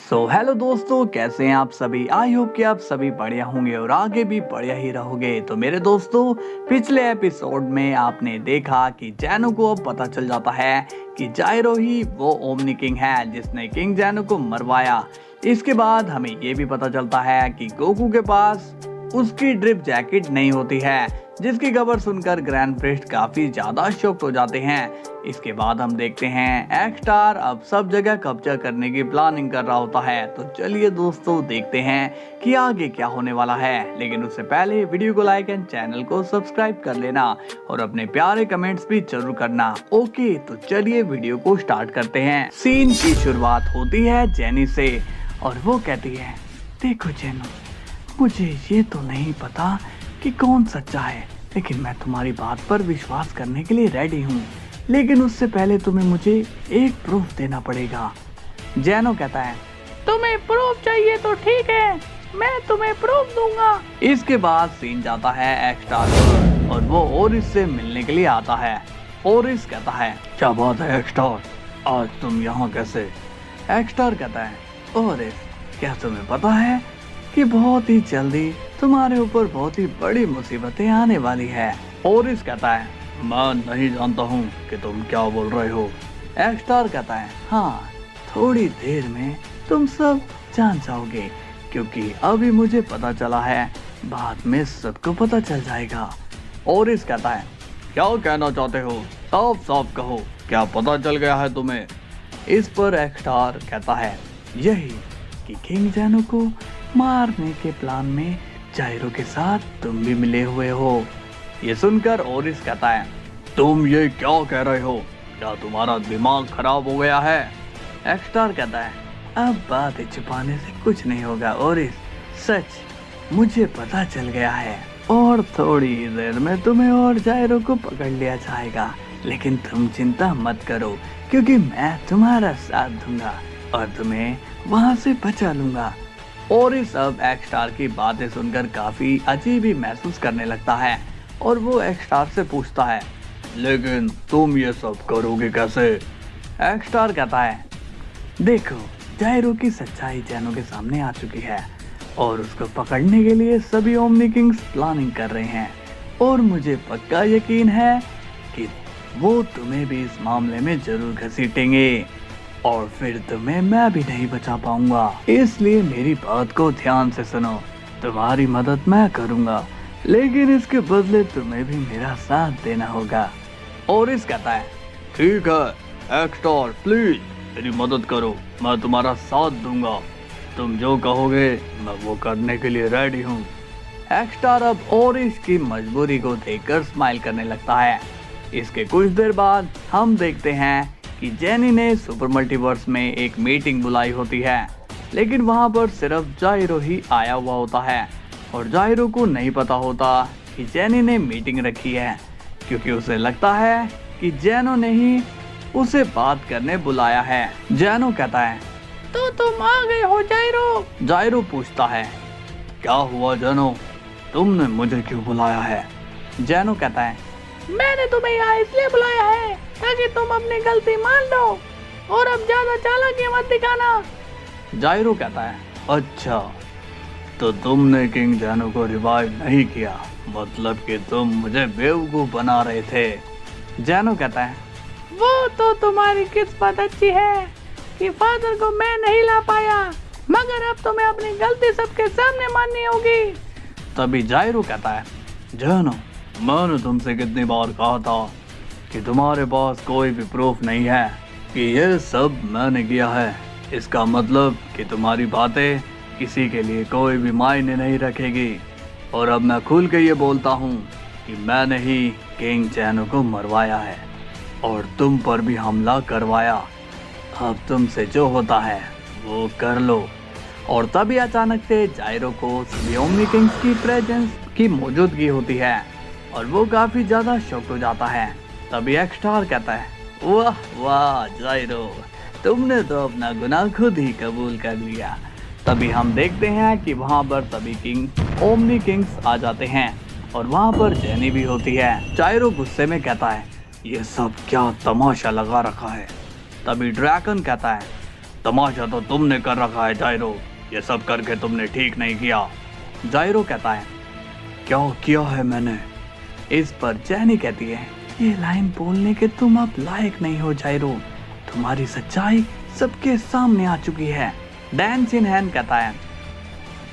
Hello दोस्तों, कैसे हैं आप सभी। आई होप कि आप सभी बढ़िया होंगे और आगे भी बढ़िया ही रहोगे। तो मेरे दोस्तों, पिछले एपिसोड में आपने देखा कि जैनो को अब पता चल जाता है कि जाइरो ही वो ओमनी किंग है जिसने किंग जैनो को मरवाया। इसके बाद हमें ये भी पता चलता है कि गोकू के पास उसकी ड्रिप जैकेट नहीं होती है, जिसकी खबर सुनकर ग्रैंड प्रिस्ट काफी ज्यादा शॉक्ड हो जाते हैं। इसके बाद हम देखते हैं एक्स स्टार अब सब जगह कब्जा करने की प्लानिंग कर रहा होता है। तो चलिए दोस्तों, देखते हैं कि आगे क्या होने वाला है। लेकिन उससे पहले वीडियो को लाइक एंड चैनल को सब्सक्राइब कर लेना और अपने प्यारे कमेंट्स भी जरूर करना। ओके, तो चलिए वीडियो को स्टार्ट करते हैं। सीन की शुरुआत होती है जेनी से और वो कहती है, देखो जेनो, मुझे ये तो नहीं पता कि कौन सच्चा है, लेकिन मैं तुम्हारी बात पर विश्वास करने के लिए रेडी हूँ। लेकिन उससे पहले तुम्हें मुझे एक प्रूफ देना पड़ेगा। जैनो कहता है, तुम्हें प्रूफ चाहिए तो ठीक है, मैं तुम्हें प्रूफ दूंगा। इसके बाद सीन जाता है एक्स स्टार पर और वो ओरिस से मिलने के लिए आता है। ओरिस कहता है, क्या बात है एक्स स्टार, आज तुम यहाँ कैसे। एक्स स्टार कहता है, ओरिस, क्या तुम्हें पता है कि बहुत ही जल्दी तुम्हारे ऊपर बहुत ही बड़ी मुसीबतें आने वाली है। ओरिस कहता है, मैं नहीं जानता हूँ कि तुम क्या बोल रहे हो। एक्स स्टार कहता है, हाँ, थोड़ी देर में तुम सब जान जाओगे, क्योंकि अभी मुझे पता चला है, बाद में सबको पता चल जाएगा। ओरिस कहता है, क्या कहना चाहते हो, साफ साफ कहो, क्या पता चल गया है तुम्हें। इस पर एक्स स्टार कहता है, यही कि किंग जैनो को मारने के प्लान में जाइरो के साथ तुम भी मिले हुए हो। ये सुनकर ओरिस कहता है, तुम ये क्या कह रहे हो, क्या तुम्हारा दिमाग खराब हो गया है। एक्स स्टार कहता है, अब बातें छुपाने से कुछ नहीं होगा ओरिस, सच मुझे पता चल गया है और थोड़ी देर में तुम्हें और जाइरो को पकड़ लिया जाएगा। लेकिन तुम चिंता मत करो, क्योंकि मैं तुम्हारा साथ दूंगा और तुम्हें वहां से बचा लूंगा। ओरिस अब एक्स स्टार की बातें सुनकर काफी अजीब ही महसूस करने लगता है और वो एक्स स्टार से पूछता है, लेकिन तुम ये सब करोगे कैसे। एक्स स्टार कहता है, देखो, जाइरो की सच्चाई जैनो के सामने आ चुकी है और उसको पकड़ने के लिए सभी ओमनी किंग्स प्लानिंग कर रहे हैं और मुझे पक्का यकीन है कि वो तुम्हें भी इस मामले में जरूर घसीटेंगे और फिर तुम्हें मैं भी नहीं बचा पाऊंगा। इसलिए मेरी बात को ध्यान से सुनो, तुम्हारी मदद मैं करूंगा, लेकिन इसके बदले तुम्हें भी मेरा साथ देना होगा। ओरिस कहता है, ठीक है एक्स स्टार, प्लीज मेरी मदद करो, मैं तुम्हारा साथ दूंगा, तुम जो कहोगे मैं वो करने के लिए रेडी हूँ। एक्स स्टार अब ओरिस की मजबूरी को देखकर स्माइल करने लगता है। इसके कुछ देर बाद हम देखते हैं कि जेनी ने सुपर मल्टीवर्स में एक मीटिंग बुलाई होती है, लेकिन वहां पर सिर्फ जाइरो ही आया हुआ होता है और जाइरो को नहीं पता होता कि जेनी ने मीटिंग रखी है, क्योंकि उसे लगता है कि जैनो ने ही उसे बात करने बुलाया है। जैनो कहता है, तो तुम आ गए हो जाइरो। जाइरो पूछता है, क्या हुआ जैनो, तुमने मुझे क्यों बुलाया है। जैनो कहता है, मैंने तुम्हें यहाँ इसलिए बुलाया है ताकि तुम अपनी गलती मान लो और अब ज्यादा चालाकी मत दिखाना। जाइरो कहता है, अच्छा, तो तुमने किंग जैनो को रिवाइव नहीं किया, मतलब कि तुम मुझे बेवकूफ बना रहे थे। जैनो कहता है, वो तो तुम्हारी किस्मत अच्छी है कि फादर को मैं नहीं ला पाया, मगर अब तुम्हें अपनी गलती सबके सामने माननी होगी। तभी जाइरो कहता है, जैनो, मैंने तुमसे कितनी बार कहा था कि तुम्हारे पास कोई भी प्रूफ नहीं है कि ये सब मैंने किया है। इसका मतलब कि तुम्हारी बातें किसी के लिए कोई भी मायने नहीं रखेगी और अब मैं खुल के ये बोलता हूँ कि मैंने ही किंग जैनो को मरवाया है और तुम पर भी हमला करवाया। अब तुमसे जो होता है वो कर लो। और तभी अचानक से जाइरो को सभी ओमनी किंग्स की प्रेजेंस की मौजूदगी होती है और वो काफी ज्यादा शॉक्ड हो जाता है। तभी एक्स स्टार कहता है, वाह वाह जाइरो, तुमने तो अपना गुनाह खुद ही कबूल कर लिया। तभी हम देखते हैं कि वहाँ पर सभी किंग ओमनी किंग्स आ जाते हैं और वहाँ पर जेनी भी होती है। जाइरो गुस्से में कहता है, ये सब क्या तमाशा लगा रखा है। तभी ड्रैगन कहता है, तमाशा तो तुमने कर रखा है जायरो, ये सब करके तुमने ठीक नहीं किया। जायरो कहता है, क्या किया है मैंने? इस पर जैनी कहती है, ये लाइन बोलने के तुम अब लायक नहीं हो जायरो, तुम्हारी सच्चाई सबके सामने आ चुकी है। डैन सिन्हैन कहता है,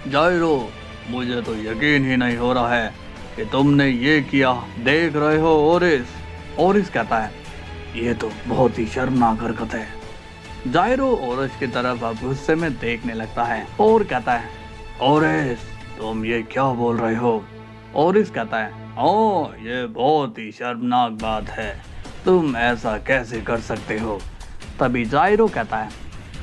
जायरो मुझे तो यकीन ही नहीं हो रहा है कि तुमने ये किया, देख रहे हो ओरिस कहता है, ये तो बहुत ही शर्मनाक हरकत है। जायरो ओरिस की तरफ अब गुस्से में देखने लगता है और कहता है, ओरिस तुम ये क्या बोल रहे हो? ओरिस कहता है, ओ ये बहुत ही शर्मनाक बात है, तुम ऐसा कैसे कर सकते हो? तभी जायरो कहता है,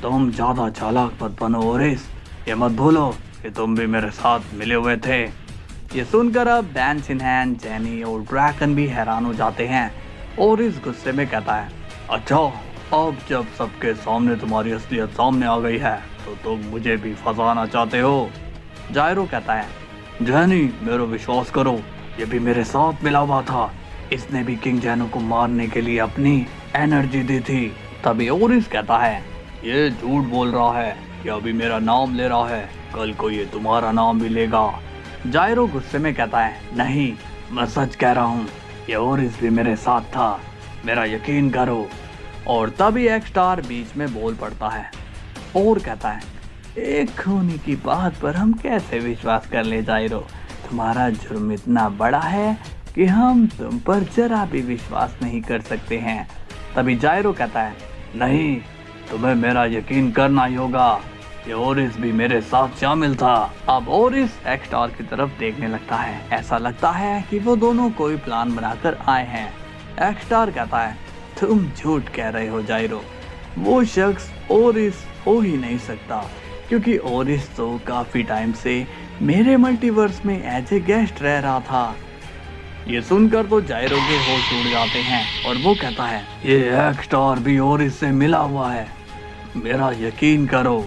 तुम ज्यादा चालाक मत बनो ओरिस, ये मत भूलो कि तुम भी मेरे साथ मिले हुए थे। ये सुनकर अब डैन सिन्हैन, जैनी और ड्रैकन भी हैरान हो जाते हैं और इस गुस्से में कहता है, अच्छा अब जब सबके सामने तुम्हारी असलियत सामने आ गई है तो तुम मुझे भी फंसाना चाहते हो? जायरो कहता है, जैनी मेरा विश्वास करो, ये भी मेरे साथ मिला हुआ था, इसने भी किंग जैनो को मारने के लिए अपनी एनर्जी दी थी। तभी ओरिस कहता है, ये झूठ बोल रहा है, ये अभी मेरा नाम ले रहा है, कल को ये तुम्हारा नाम भी लेगा। जायरो गुस्से में कहता है, नहीं मैं सच कह रहा हूँ, ये ओरिस भी मेरे साथ था, मेरा यकीन करो। और तभी एक स्टार बीच में बोल पड़ता है और कहता है, एक खूनी की बात पर हम कैसे विश्वास कर ले जायरो, तुम्हारा जुर्म इतना बड़ा है कि हम तुम पर जरा भी विश्वास नहीं कर सकते हैं। तभी जायरो कहता है, नहीं तुम्हें मेरा यकीन करना ही होगा, ये ओरिस भी मेरे साथ शामिल था। अब ओरिस एक स्टार की तरफ देखने लगता है, ऐसा लगता है कि वो दोनों कोई प्लान बनाकर आए हैं। एक स्टार कहता है, तुम झूठ कह रहे हो जायरो, वो शख्स ओरिस हो ही नहीं सकता, क्योंकि ओरिस तो काफी टाइम से मेरे मल्टीवर्स में एज ए गेस्ट रह रहा था। ये सुनकर तो जायरो के होश उड़ जाते हैं और वो कहता है, ये एक स्टार भी ओरिस से मिला हुआ है, मेरा यकीन करो।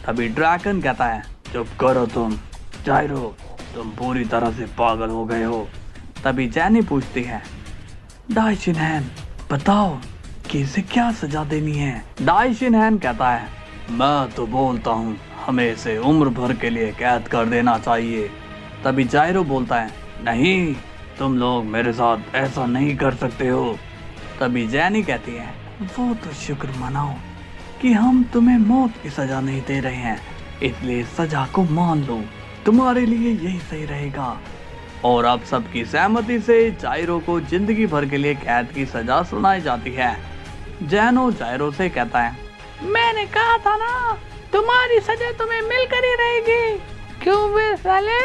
तभी ड्रैकन कहता है, चुप करो तुम जायरो, तुम पूरी तरह से पागल हो गए हो। तभी जैनी पूछती है, डाई सिन्हैन बताओ कि इसे क्या सजा देनी है? डाई सिन्हैन कहता है, मैं तो बोलता हूँ हमें इसे उम्र भर के लिए कैद कर देना चाहिए। तभी जायरो बोलता है, नहीं तुम लोग मेरे साथ ऐसा नहीं कर सकते हो। तभी जैनी कहती है, वो तो शुक्र मनाओ कि हम तुम्हें मौत की सजा नहीं दे रहे हैं, इसलिए सजा को मान लो, तुम्हारे लिए यही सही रहेगा। और अब सबकी सहमति से जायरो को जिंदगी भर के लिए कैद की सजा सुनाई जाती है। जैनो जायरो से कहता है, मैंने कहा था ना तुम्हारी सजा तुम्हें मिलकर ही रहेगी, क्यों वे साले?